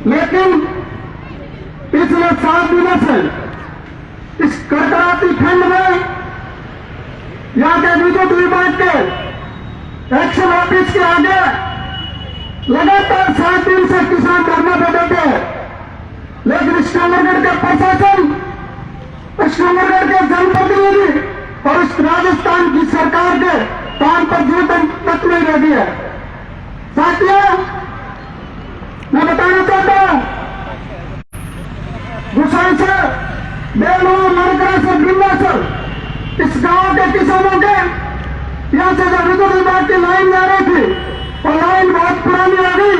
लेकिन पिछले 7 दिनों से इस कड़कड़ाती ठंड में यहाँ के विद्युत विभाग के एक्शन ऑफिस के आगे लगातार 7 दिन से किसान धरने पर बैठे हैं। लेकिन श्रीनगर के प्रशासन, श्रीनगर के जनप्रतिनिधि और इस राजस्थान की सरकार के काम पर जीवन तक नहीं रह गई है। साथियों, मैं बताना चाहता हूं, गुसाई से बेलूर, मरकरा से बिंदासर इस गांव के किसानों के यहां से जब विद्युत विभाग की लाइन जा रही थी और लाइन बहुत पुरानी आ गई,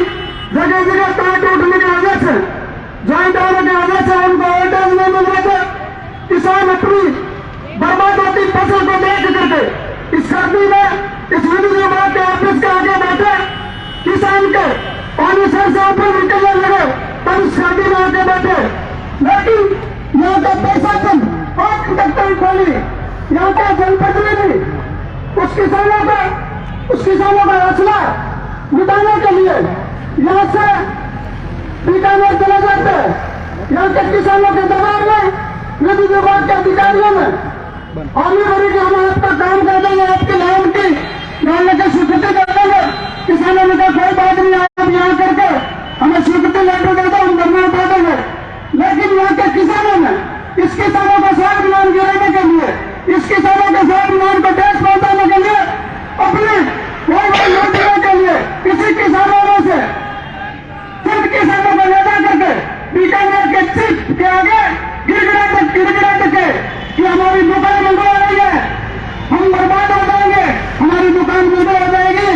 जगह जगह तार टूटने की वजह से, ज्वाइंट होने की वजह से उनको वोल्टेज नहीं मिल रहे थे। किसान अपनी बर्बाद होती फसल को देख करके इस सर्दी में इस विद्युत विभाग के ऑफिस के आगे बैठे किसान के पानी से ऊपर निकलने लगे, तब सर्दी में आगे बैठे। लेकिन यहाँ का प्रशासन और कंडक्टर खोली, यहाँ का जनप्रतिनिधि उस किसानों का हौसला मिटाने के लिए यहाँ से बीकानेर चले जाते हैं। यहाँ के किसानों के दबाव में विद्युत विभाग के अधिकारियों ने आगे बढ़ी कि हम आपका काम कर देंगे, आपकी लाइन की डालने की स्वीकृति कर देंगे। किसानों ने कहा कोई बात नहीं, आप यहाँ करके हमें स्वीकृति लेटर दे दो, हम धरना उठा देंगे। लेकिन यहाँ के किसानों ने इस किसानों का स्वाभिमान गिराने के लिए, इस किसानों के स्वाभिमान को ठेस पहुंचाने के लिए, अपने वही योजना के लिए किसी किसानों में से सिर्फ किसानों को ले जा करके बीकानेर के चिप के आगे गिड़गिड़ा के कि हमारी दुकान बंद हो रही है, हम बर्बाद हो जाएंगे, हमारी दुकान बंद हो जाएगी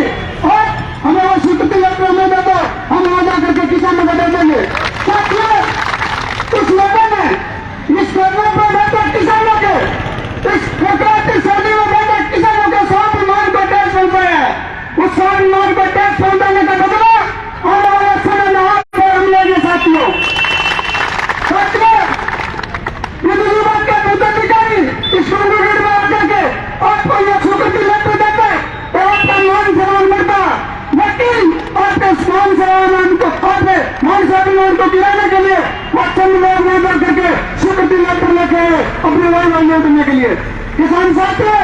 और हमें वो स्वीकृति लेटर में दे दो, हम आ जाकर के किसानों को दे देंगे। साथियों, कुछ लोगों ने इस धरने पर बैठे किसानों के, इस कड़कड़ाती सर्दी में बैठे किसानों के स्वाभिमान को टैक्स पहुंचाया है। उस स्वाभिमान को टैक्स पहुंचाने का बदला आने वाले समय में आप पर हम लेंगे। साथियों, विद्युत विभाग के पदाधिकारी इस श्रीनगर में आकर के आपको यह स्वीकृति लेटर देते तो आपका मान सम्मान बढ़ता, लेकिन आपके मान सम्मान को गिराने के लिए वो चंद लोग नजर करके स्वीकृति लेटर लेके अपनी वाई करने के लिए। किसान साथियों,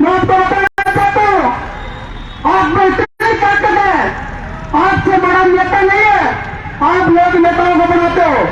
मैं आपको बताना चाहता हूँ, आप में इतनी ताकत है, आपसे बड़ा नेता नहीं है। आप लोग नेताओं को बनाते हो,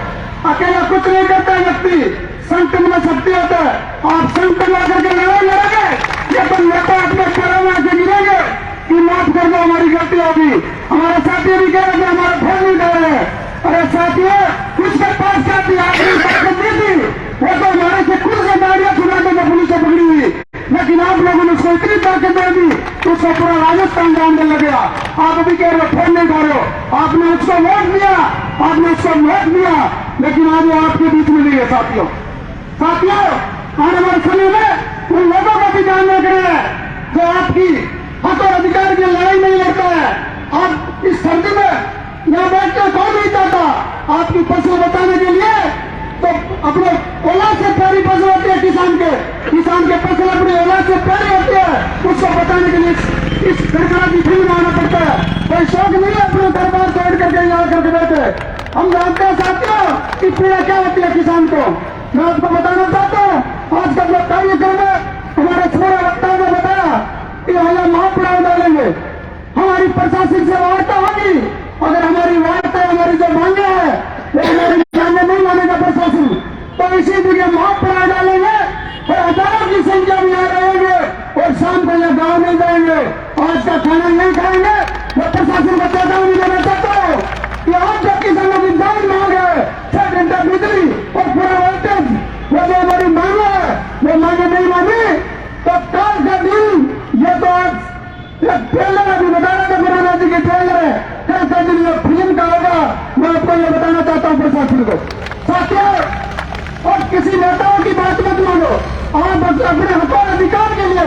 अकेला कुछ नहीं करता व्यक्ति, संकट में शक्ति होता है। आप संकट ला करके लड़ाई लड़ोगे, ये तो नेता अपने पैरों में आके गिरेंगे कि माफ कर दो, हमारी गलती होगी। हमारे साथी भी कह रहे थे हमारा फोन नहीं कर रहे। अरे साथियों, उसके पास जाती आखिरी ताकत दी थी, वो तो हमारे से खुद से गाड़ियां छुड़ाने में पुलिस से पकड़ी हुई, लेकिन आप लोगों ने उसको इतनी ताकत दे दी तो उसको पूरा राजस्थान जानने लग गया। आप अभी कह रहे हो फोन नहीं कर रहे हो, आपने उसको वोट दिया, लेकिन आज वो आपके बीच में नहीं है। साथियों, आने वाले समय में उन लोगों को भी जानना चाहिए जो आपकी हक और अधिकार की लड़ाई नहीं लड़ता है। आप इस सर्दी में यहाँ बैठ के कौन नहीं चाहता आपकी फसल बचाने के लिए, तो अपने औलाद से प्यारी फसल होती है किसान के फसल अपने औलाद से प्यारी होती है, उसको बचाने के लिए इस सरकार की फिल्म आना पड़ता है। कोई शौक नहीं है अपने दरबार छोड़ करके यहाँ करके बैठे। हम जानते हैं साथियों कि पीड़ा क्या होती है किसान को। मैं आपको बताना चाहता हूँ, आज का जो कार्यक्रम है, हमारे छोटे वक्ताओं ने बताया कि हम महापड़ाव डालेंगे, हमारी प्रशासन से वार्ता होगी। अगर हमारी वार्ता, हमारी जो मांगे है वो हमारी मांगे नहीं मानेगा प्रशासन, तो इसी जगह महापड़ाव डालेंगे और हजारों की संख्या में यहाँ रहेंगे और शाम को यह गाँव नहीं जाएंगे, आज का खाना नहीं खाएंगे। मैं प्रशासन को चेतावनी देना चाहता हूँ कि आज जब किसानों की जान मांग है 6 घंटा बिजली और पूरा वोल्टेज, वो जो हमारी मांगे है वो मांगे नहीं मानी, तो कल का दिन ये तो आज ट्रेलर अभी बताना था, मुरादा जी की ट्रेलर है, कल का दिन ये फिल्म का होगा। मैं आपको ये बताना चाहता हूँ प्रशासन को। साथियों, और किसी नेताओं की बात मत मानो, आप अपने हक और अधिकार के लिए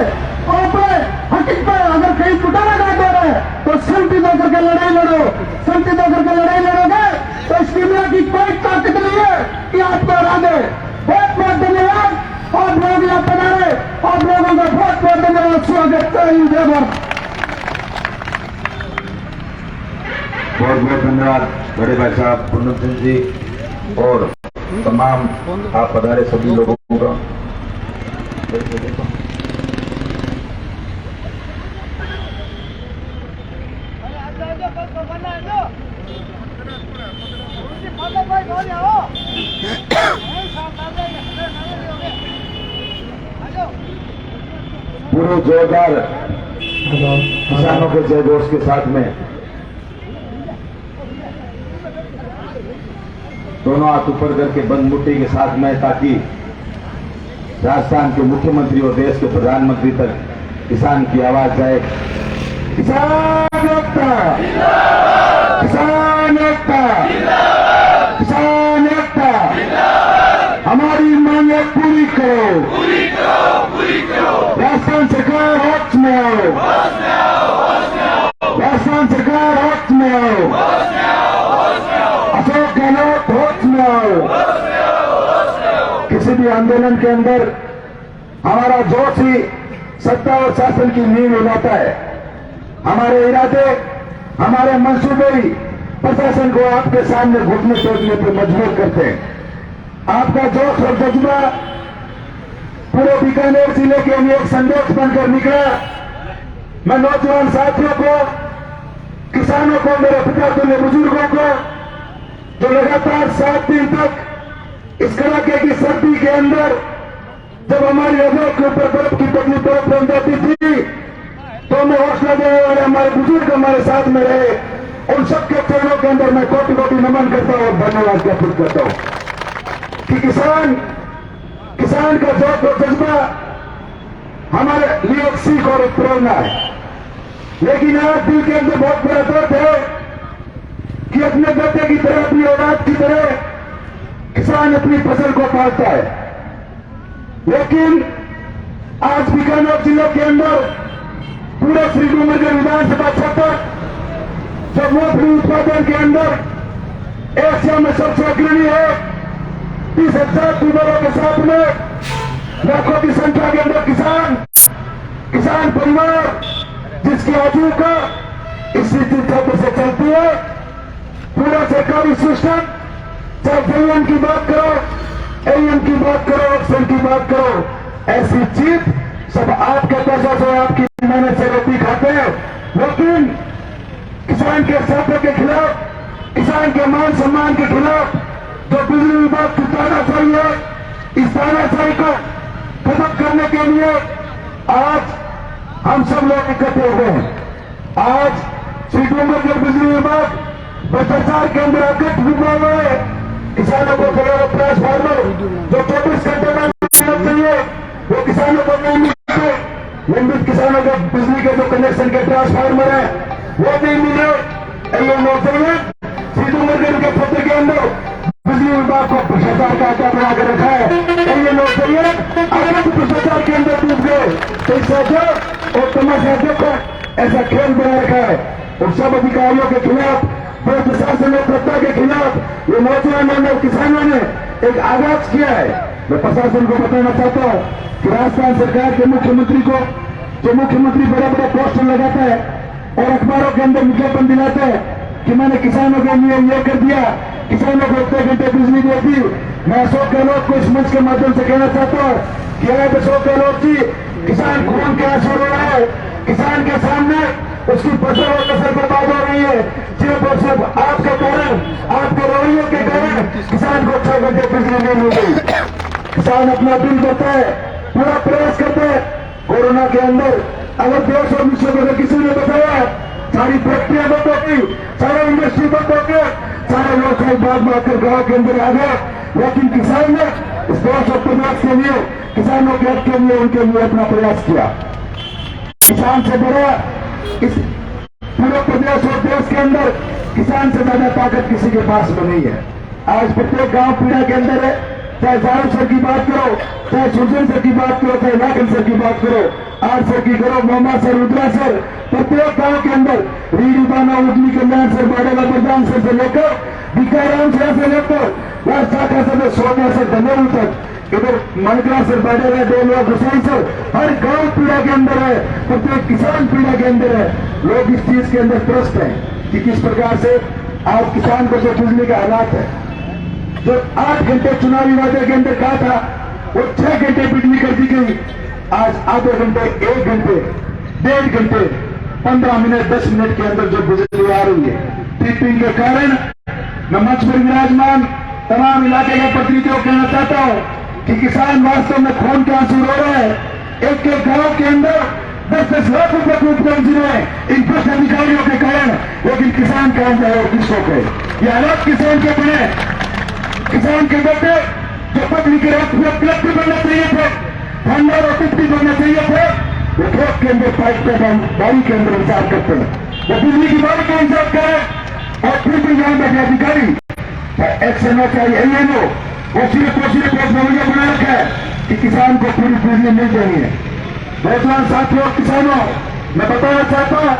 अपने हक पर अगर कहीं टुटाना ना दे रहे तो शांति होकर के लड़ाई लड़ो। शांति होकर के लड़ाई लड़ोगे तो इस दुनिया की कोई ताकत नहीं है कि आपको हरा दे। बहुत बहुत धन्यवाद, आप लोग यहाँ पधारे, आप लोगों का बहुत बहुत धन्यवाद, स्वागत है। जय भारत। बहुत बहुत धन्यवाद बड़े भाई साहब पूनम सिंह जी और तमाम आप पधारे सभी लोगों का। पूरे जोरदार किसानों के जयघोष के साथ में दोनों हाथ ऊपर करके बंद मुट्ठी के साथ में, ताकि राजस्थान के मुख्यमंत्री और देश के प्रधानमंत्री तक किसान की आवाज जाए। किसान एकता, किसान एकता, किसान एकता, हमारी मांगे पूरी करो, राजस्थान सरकार होश में आओ, राजस्थान सरकार होश में आओ, अशोक गहलोत होश में आओ। किसी भी आंदोलन के अंदर हमारा जोश ही सत्ता और शासन की नींव हिलाता है। हमारे इरादे, हमारे मंसूबे ही प्रशासन को आपके सामने घुटने टेकने पर मजबूर करते हैं। आपका जोश और जज्बा पूरे बीकानेर जिले के लिए एक संदेश बनकर निकला। मैं नौजवान साथियों को, किसानों को, मेरे पिता तुल्य बुजुर्गों को, जो लगातार 7 दिन तक इस कड़ाके की सर्दी के अंदर जब हमारी रजों के ऊपर बर्फ की पतली बर्फ बन जाती थी, तो हमें हौसला देने वाले हमारे बुजुर्ग हमारे साथ में रहे, उन सबके चरणों के अंदर मैं कोटि कोटि नमन करता हूं और धन्यवाद ज्ञापित करता हूं कि किसान का जोश और जज्बा हमारे लिए एक सीख और एक प्रेरणा है। लेकिन आज दिल के अंदर बहुत बड़ा दर्द है कि अपने बेटे की तरह, अपनी औलाद की तरह किसान अपनी फसल को पालता है। लेकिन आज बीकानेर जिले के अंदर पूरे श्री डूंगरगढ़ विधानसभा क्षेत्र जो मूंगफली उत्पादन के अंदर एशिया में सबसे अग्रणी है, 30,000 ट्यूबरों के साथ में लाखों की संख्या के अंदर किसान परिवार जिसकी आजीविका इस क्षेत्र से चलती है। पूरा सरकारी सिस्टम, चाहे जेईएम की बात करो, एईएम की बात करो, ऑक्सीजन की बात करो, ऐसी चीज सब आपके पैसों से, आपकी मेहनत से रोटी खाते हैं। लेकिन किसान के स्वास्थ्य के खिलाफ, किसान के मान सम्मान के खिलाफ जो बिजली विभाग की तानाशाही है, इस तानाशाही को खत्म करने के लिए आज हम सब लोग इकट्ठे हुए हैं। आज श्री डूंगरगढ़ बिजली विभाग भ्रष्टाचार के अंदर अकट डूबा हुआ है। किसानों को ट्रांसफार्मर जो 24 घंटे में मिलना चाहिए वो किसानों को नहीं मिलते। लंबित किसानों के बिजली के जो कनेक्शन के ट्रांसफार्मर है वो नहीं मिले। ये नौकरियां श्री डूंगरगढ़ के क्षेत्र के अंदर बिजली विभाग को भ्रष्टाचार का आटा बना कर रखा है। ये नौकरियां अकट भ्रष्टाचार के अंदर डूब गए। तो इस वजह और तमाशा देखो ऐसा खेल बना रखा है। और सब अधिकारियों के खिलाफ, प्रशासन और सत्ता के खिलाफ ये नौजवानों ने, किसानों ने एक आगाज किया है। मैं प्रशासन को बताना चाहता हूं कि राजस्थान सरकार के मुख्यमंत्री को, जो मुख्यमंत्री बड़ा बड़ा पोस्टर लगाता है और अखबारों के अंदर विज्ञापन दिलाता है कि मैंने किसानों के लिए ये कर दिया, किसानों को 1 घंटे बिजली दे दी। मैं अशोक गहलोत को इस मंच के माध्यम से कहना चाहता हूं कि आज अशोक गहलोत जी, किसान खून के आंसू रो रहा है। किसान के सामने उसकी फसल और फसल बर्बाद हो रही है। सिर्फ और सिर्फ आपके कारण, आपके रवैये के कारण किसान को 6 घंटे बिजली नहीं मिल रही। किसान अपना दिल देता है, पूरा प्रयास करता है। कोरोना के अंदर अगर देश और विश्व को किसी ने बताया सारी फैक्ट्रियां बंद होगी, सारे इंडस्ट्री बंद होंगे, सारे लोग बाद में आकर गांव के अंदर आ गए, लेकिन किसान ने इस देश और प्रयास के लिए, किसानों के हक के लिए, उनके लिए अपना प्रयास किया। किसान से बड़ा इस पूरे प्रदेश और देश के अंदर किसान से ज्यादा ताकत किसी के पास में नहीं है। आज प्रत्येक गांव पीड़ा के अंदर है, चाहे झाड़ू सर की बात करो, चाहे सुजन सर की बात करो, चाहे लाखन सर की बात करो, आर सर की करो, मोमा सर, रुद्रा सर, प्रत्येक गांव के अंदर रीढ़ी बाना, उजली कल्याण सर, बाडेला प्रधान सर से लेकर भिकाराम से लेकर राज शाखा सर, सोनिया सर, धनेरू तक, इधर मनकरा सर, बाडेला, डेलवा, गुसाई सर, हर गांव पीड़ा के अंदर है, प्रत्येक किसान पीड़ा के अंदर है। लोग इस चीज के अंदर त्रस्त है कि किस प्रकार से आज किसान को जो बिजली का हालात है, जो 8 घंटे चुनावी वादे के अंदर कहा था वो 6 घंटे बिजली कर दी गई, आज आधे घंटे, 1 घंटे, 1.5 घंटे, 15 मिनट, 10 मिनट के अंदर जो बिजली आ रही है। ट्रिपिंग के कारण मैं मंच पर विराजमान तमाम इलाके के प्रतिनिधियों को कहना चाहता हूं कि किसान वास्तव में खून के आंसू रो रहे हैं। एक एक गांव के अंदर 10-10 लाख रुपए को उपलब्ध हुए इन भ्रष्ट अधिकारियों के कारण, लेकिन किसान कहां जाए और किसको कहे? ये हालात किसान के बने, किसान के बदले जो पब्लिक के उपलब्ध बनना चाहिए थे, भंडार और टिप्पी बनना चाहिए थे, वो ठोक के अंदर पाइप पे बारी के अंदर विचार करते हैं, वो बिजली की बारी का इंतजार करें। और फिर भी यहाँ बैठे अधिकारी एक्शन हो चाहिए एएनओ वो सिर्फ नजरिया बना रखा है कि किसान को पूरी बिजली मिल रही है। नौजवान साथियों, किसानों, मैं बताना चाहता हूं,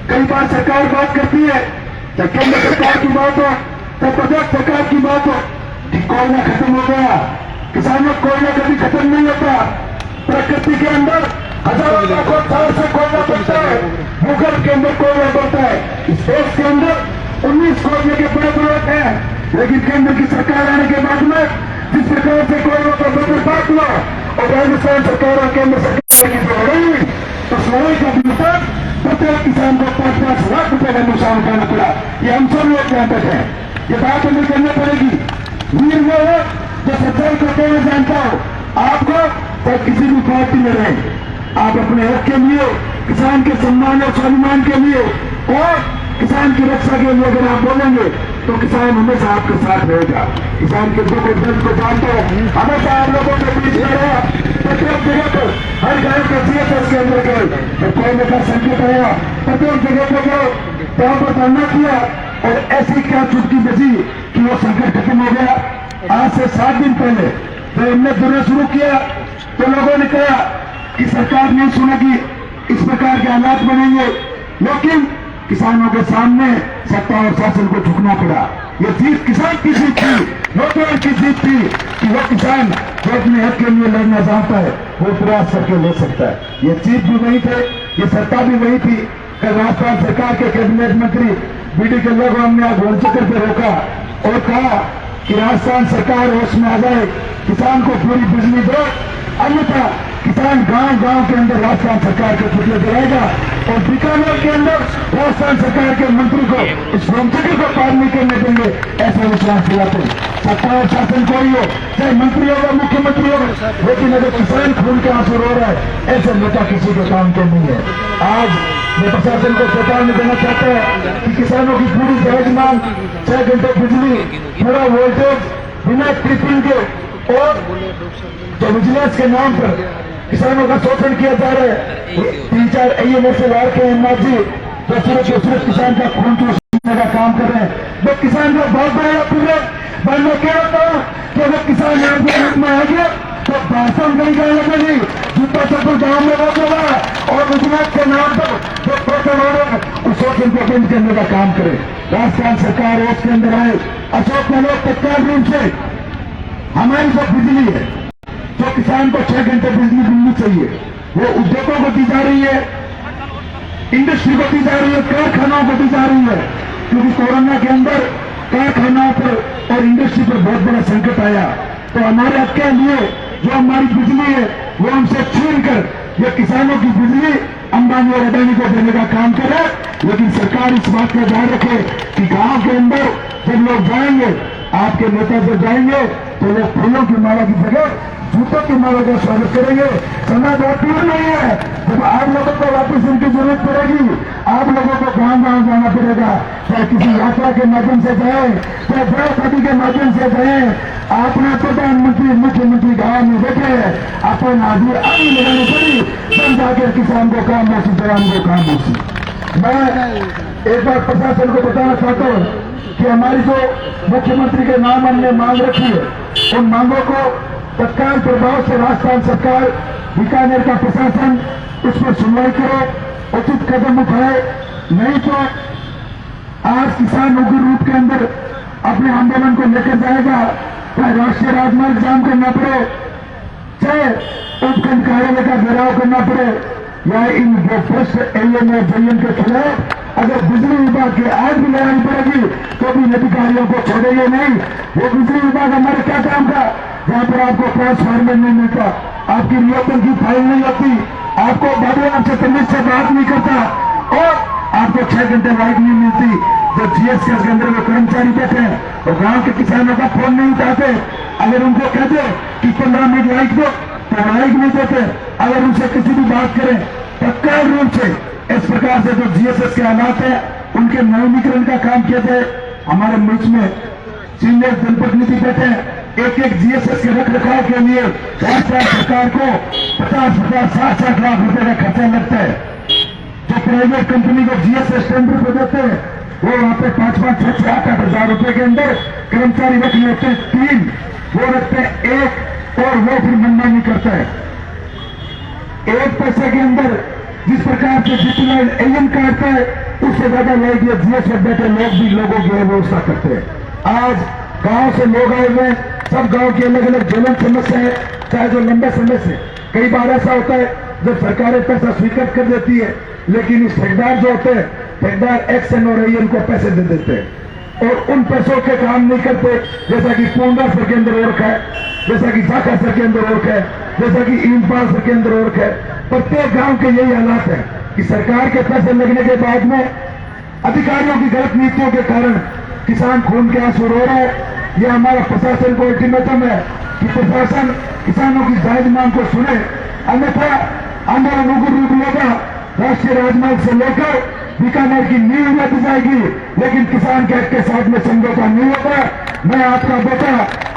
कई बार सरकार बात करती है, चाहे केंद्र सरकार की बात हो, चाहे प्रदेश सरकार की बात हो, कि कोयला खत्म हो गया। किसानों, कोयला कभी खत्म नहीं होता। प्रकृति के अंदर हजारों लाखों साल से कोयला बनता है, भूगर्भ के अंदर कोयला बढ़ता है। इस देश के अंदर 19 कोयले के बड़े प्रोजेक्ट हैं, लेकिन केंद्र की सरकार आने के बाद में जिस प्रकार से कोयलों का बर्बाद हुआ और राजस्थान सरकार और केंद्र सरकार की जो लड़ाई, उस लड़ाई का विस्तार प्रत्येक किसान को 5-5 लाख रुपए का नुकसान उठाना पड़ा। ये हम सब लोग जानते हैं, ये बात हमें करनी पड़ेगी। वीर वो है जो सच्चाई को कहना जानता हो। आपको चाहे किसी भी पार्टी में रहे, आप अपने हक के लिए, किसान के सम्मान और स्वाभिमान के लिए और किसान की रक्षा के लिए अगर आप बोलेंगे तो किसान हमेशा आपके साथ रहेगा। किसान के दुख और दर्द को जानते हो, हमेशा आप लोगों के बीच में रहा। प्रत्येक जगह पर हर गांव के सीएसएस के अंदर गए, जब कोयले का संकट आया प्रत्येक जगह पर गए, वहां पर धरना किया और ऐसी क्या चुटकी बजी कि वो संकट खत्म हो गया। आज से 7 दिन पहले जब हमने जुड़ना शुरू किया तो लोगों ने कहा कि सरकार नहीं सुनेगी, इस प्रकार के हालात बनेंगे, लेकिन किसानों के सामने सत्ता और शासन को झुकना पड़ा। ये जीत किसान की जीत थी, नौजवान की जीत थी कि वो किसान जो अपने हक के लिए लड़ना चाहता है वो प्रयास करके ले सकता है। ये जीत भी वही थे, ये सत्ता भी वही थी। कल राजस्थान सरकार के कैबिनेट मंत्री बीडी के लोगों हमने आज गोल चक्कर पे रोका और कहा कि राजस्थान सरकार होश में आ जाए, किसान को पूरी बिजली दो, अन्यथा किसान गांव गांव के अंदर राजस्थान सरकार के पुतले जलाएगा। और बीकानेर के अंदर राजस्थान सरकार के मंत्री को इस रोमचक्र को पार नहीं करने देंगे, ऐसा विश्वास दिलाते हैं। सत्ता और शासन कोई हो, चाहे मंत्री होगा, मुख्यमंत्री होगा, लेकिन अगर किसान खून के आंसू रो रहा है, ऐसे नेता किसी के काम के नहीं है। आज मैं प्रशासन को चेतावनी देना चाहता है कि किसानों की पूरी जायज मांग, 6 घंटे बिजली, पूरा वोल्टेज, बिना ट्रिपिंग के और जो विजिलेंस के नाम पर किसानों का शोषण किया जा रहा है। 3-4 AMS वार के एमनाथ जी जो सिर्फ किसान का खून चूसने का काम कर रहे हैं। वो किसान को बहुत बड़ा पूरे मैं क्या होता हूँ कि अगर किसान रूप में आ गया तो भाषण नहीं करने के लिए जूता चप्पल गाँव में रोकेगा और विजिलेंस के नाम पर जो शोषण हो रहे हैं उस शोषण को बंद करने का काम करे। राजस्थान सरकार उसके अंदर आए। अशोक गहलोत तत्काल रूप से हमारी जो बिजली है, जो किसान को 6 घंटे बिजली मिलनी चाहिए, वो उद्योगों को दी जा रही है, इंडस्ट्री को दी जा रही है, कारखानाओं को दी जा रही है। क्योंकि कोरोना के अंदर कारखानाओं पर और इंडस्ट्री पर बहुत बड़ा संकट आया, तो हमारे हक के लिए जो हमारी बिजली है वो हमसे छीन कर ये किसानों की बिजली अंबानी और अडानी को देने का काम करे। लेकिन सरकार इस बात का ध्यान रखे कि गांव के अंदर जब लोग जाएंगे, आपके नेता जब जाएंगे तो लोग फूलों की माला की जगह जूतों की माला का स्वागत करेंगे। समय बहुत दूर नहीं है जब आप लोगों को वापस उनकी जरूरत पड़ेगी। आप लोगों को गांव गांव जाना पड़ेगा, चाहे किसी यात्रा के माध्यम से जाए, चाहे बड़ा शादी के माध्यम से जाए। आपने प्रधानमंत्री मुख्यमंत्री गांव में बैठे हैं, अपन हाजिर आगे लगानी पड़ी, तब जाकर किसान को काम मौसी, जवान को काम मौसी। मैं एक बार प्रशासन को बताना चाहता हूँ कि हमारी जो मुख्यमंत्री के नाम हमने मांग रखी है, उन मांगों को तत्काल प्रभाव से राजस्थान सरकार, बीकानेर का प्रशासन उस पर सुनवाई करे, उचित कदम उठाए। नहीं तो आज किसान उग्र रूप के अंदर अपने आंदोलन को लेकर जाएगा, चाहे राष्ट्रीय राजमार्ग जाम करना पड़े, चाहे उपखंड कार्यालय का घेराव करना पड़े, या इन भ्रष्ट AMO के खिलाफ अगर बिजली विभाग की आज भी लड़ाई पड़ेगी तो भी अधिकारियों को छोड़ेंगे नहीं। वो बिजली विभाग हमारे क्या काम का, जहां पर आपको ट्रांसफार्मर नहीं मिलता, आपकी रियोपन की फाइल नहीं होती, आपको बाबू आपसे तमीज से बात नहीं करता और आपको 6 घंटे लाइट नहीं मिलती। जो जीएसएस के अंदर वो कर्मचारी बैठे हैं वो गांव के किसानों का फोन नहीं उठाते। अगर उनको कहते कि 15 मिनट लाइट दो तो लाइट नहीं देते। अगर उनसे किसी भी बात करें तत्काल रूप से इस प्रकार से जो जीएसएस के हालात है उनके नवीनीकरण का काम किया जाए। हमारे बीच में सीनियर जनप्रतिनिधि बैठे हैं। एक जीएसएस के रख रखाव के लिए राजस्थान सरकार को 50-50, 60-60 लाख रुपए का खर्चा लगता है। जो प्राइवेट कंपनी को जीएसएस टेंडर पे देते हैं वो वहां पे 5-5, 6-6, 8-8 हजार रुपए के अंदर कर्मचारी रख लेते हैं 3, वो रखते हैं 1 और वो फिर मनमानी करता है। 1 पैसे के अंदर जिस प्रकार से जितना एएन काटता है उससे ज्यादा लाइट या जीएसएस बैठे लोग भी लोगों की व्यवस्था करते हैं। आज गांव से लोग आए हुए, सब गांव की अलग अलग ज्वलन समस्या है, चाहे जो लंबे समय से। कई बार ऐसा होता है जब सरकारें पैसा स्वीकृत कर देती है लेकिन इस ठेकेदार जो होते हैं, ठेकेदार एक्सन और एएन को पैसे दे देते हैं और उन पैसों के काम नहीं करते। जैसा कि पूंडा सर के अंदर ओरख है, जैसा कि जाखा सर के अंदर ओरख है, जैसा कि इनपाल सर के अंदर ओरख है। प्रत्येक गांव के यही हालात है कि सरकार के पैसे लगने के बाद में अधिकारियों की गलत नीतियों के कारण किसान खून के आंसू रो रहा है। यह हमारा प्रशासन को अल्टीमेटम है कि प्रशासन किसानों की जायज मांग को सुने, अन्यथा आंदोलन उग्र रूप लेगा। राष्ट्रीय राजमार्ग से लेकर बीकानेर की नींव में दी जाएगी लेकिन किसान के हक के साथ में समझौता नहीं होगा। मैं आपका बेटा,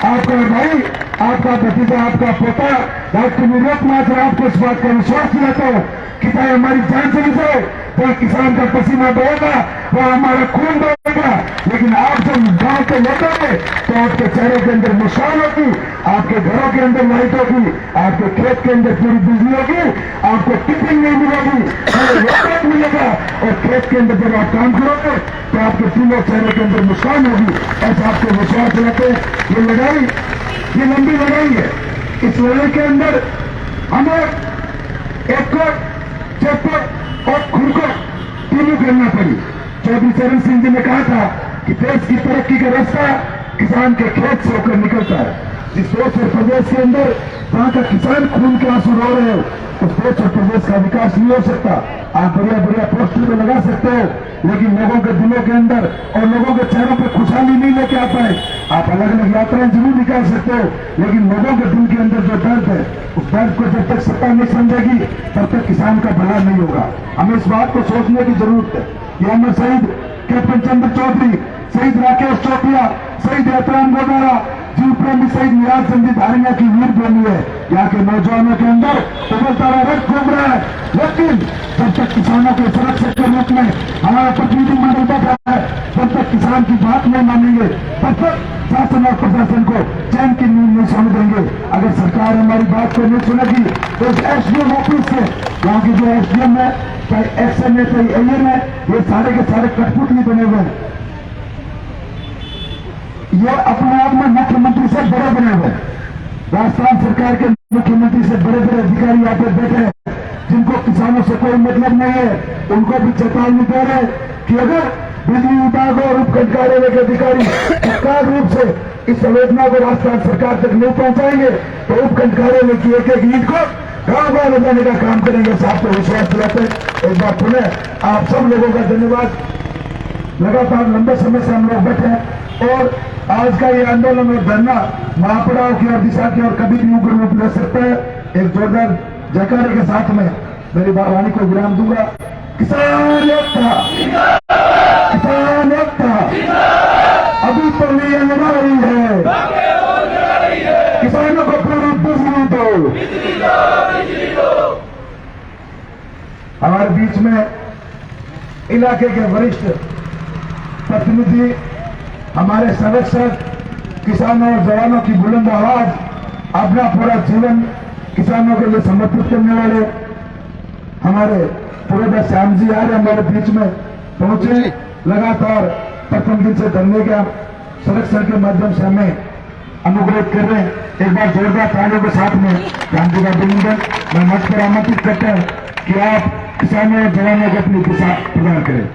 आपका भाई, आपका भतीजा, आपका पोता डॉक्टर विनोद नाथ आपको इस बात का विश्वास दिलाता हूं कि चाहे हमारी जान चली जाए, चाहे किसान का पसीना बहेगा, वह हमारा खून बहेगा, लेकिन आप जब गांव के लौटेंगे तो आपके चेहरे के अंदर मुस्कान होगी, आपके घरों के अंदर लाइट होगी, आपके खेत के अंदर पूरी बिजली होगी, आपको टिफिन नहीं मिलेगी, रोजगार मिलेगा और खेत के अंदर जब आप काम करोगे तो आपके तीनों चेहरे के अंदर मुस्कान होगी। ऐसा आपको विश्वास दिलाते हैं। ये लड़ाई, ये लंबी लड़ाई है। इस लड़ाई के अंदर हमें एक को चौपट और खुद को तीनों करना पड़ी। चौधरी चरण सिंह जी ने कहा था कि देश की तरक्की का रास्ता किसान के खेत से होकर निकलता है। जिस देश और प्रदेश के अंदर वहां का किसान खून के आंसू रो रहे हो उस देश और प्रदेश का विकास नहीं हो सकता। आप बढ़िया बढ़िया पोस्टर तो लगा सकते हो लेकिन लोगों के दिलों के अंदर और लोगों के चेहरों पर खुशहाली नहीं लेके आ पाए। आप अलग अलग यात्राएं जरूर निकाल सकते हो लेकिन लोगों के दिल के अंदर जो दर्द है उस दर्द को जब तक सत्ता नहीं समझेगी तब तक किसान का भला नहीं होगा। हमें इस बात को सोचने की जरूरत है। ये अमर शहीद कैप्टन चंद्र चौधरी, शहीद राकेश चौटिया, शहीद एहतराम गोदारा, जीव प्रेमी शहीद निराज संधि धारिया की वीर भूमि है। यहाँ के नौजवानों के अंदर उबलता हुआ रक्त घूम रहा है लेकिन जब तक किसानों के सुरक्षा के रूप में हमारा प्रतिनिधिमंडल बैठा है तब तक किसान की बात नहीं मानेंगे, तब तक शासन और प्रशासन को चैन की नींद नहीं सोने देंगे। अगर सरकार हमारी बात को नहीं सुनेगी तो इस एसडीएम ऑफिस से यहाँ की जो एसडीएम है, चाहे एक्सएम है, चाहे एएन है, ये सारे के सारे कठपुतली बने हुए हैं। ये अपने आप में मुख्यमंत्री से बड़े बने हुए हैं। राजस्थान सरकार के मुख्यमंत्री से बड़े बड़े अधिकारी यहाँ पे बैठे हैं जिनको किसानों से कोई मतलब नहीं है। उनको भी चेतावनी दे रहे कि अगर बिजली विभाग और उपखंड कार्यालय के अधिकारी तत्काल रूप से इस संवेदना को राजस्थान सरकार तक नहीं पहुंचाएंगे तो उपखंड कार्यालय की एक ईंट को गांव गांव ले जाने का काम करेंगे। साहब को विश्वास दिलाते हैं। एक बार पुनः आप सब लोगों का धन्यवाद। लगातार लंबे समय से हम लोग बैठे हैं और आज का ये आंदोलन और धरना महापड़ाव की और दिशा की और कभी भी उग्र रूप ले सकता है। एक जोरदार जयकारे के साथ में मेरी वाणी को विराम दूंगा। किसान एकता, किसान एकता, अभी तो ये लड़ाई है, किसानों को पूरी बिजली दो। हमारे बीच में इलाके के वरिष्ठ प्रतिनिधि, हमारे संरक्षक, किसानों और जवानों की बुलंद आवाज, अपना पूरा जीवन किसानों के लिए समर्पित करने वाले हमारे पूरे श्याम जी आज हमारे बीच में पहुंचे। लगातार प्रथम दिन से धरने का संरक्षण के माध्यम से हमें अनुग्रहित कर रहे हैं। एक बार जोरदार तालियों के साथ में श्याम जी का अभिनंदन। मैं मंच पर आमंत्रित करता हूं कि आप किसानों और जवानों को अपनी दिशा प्रदान करें।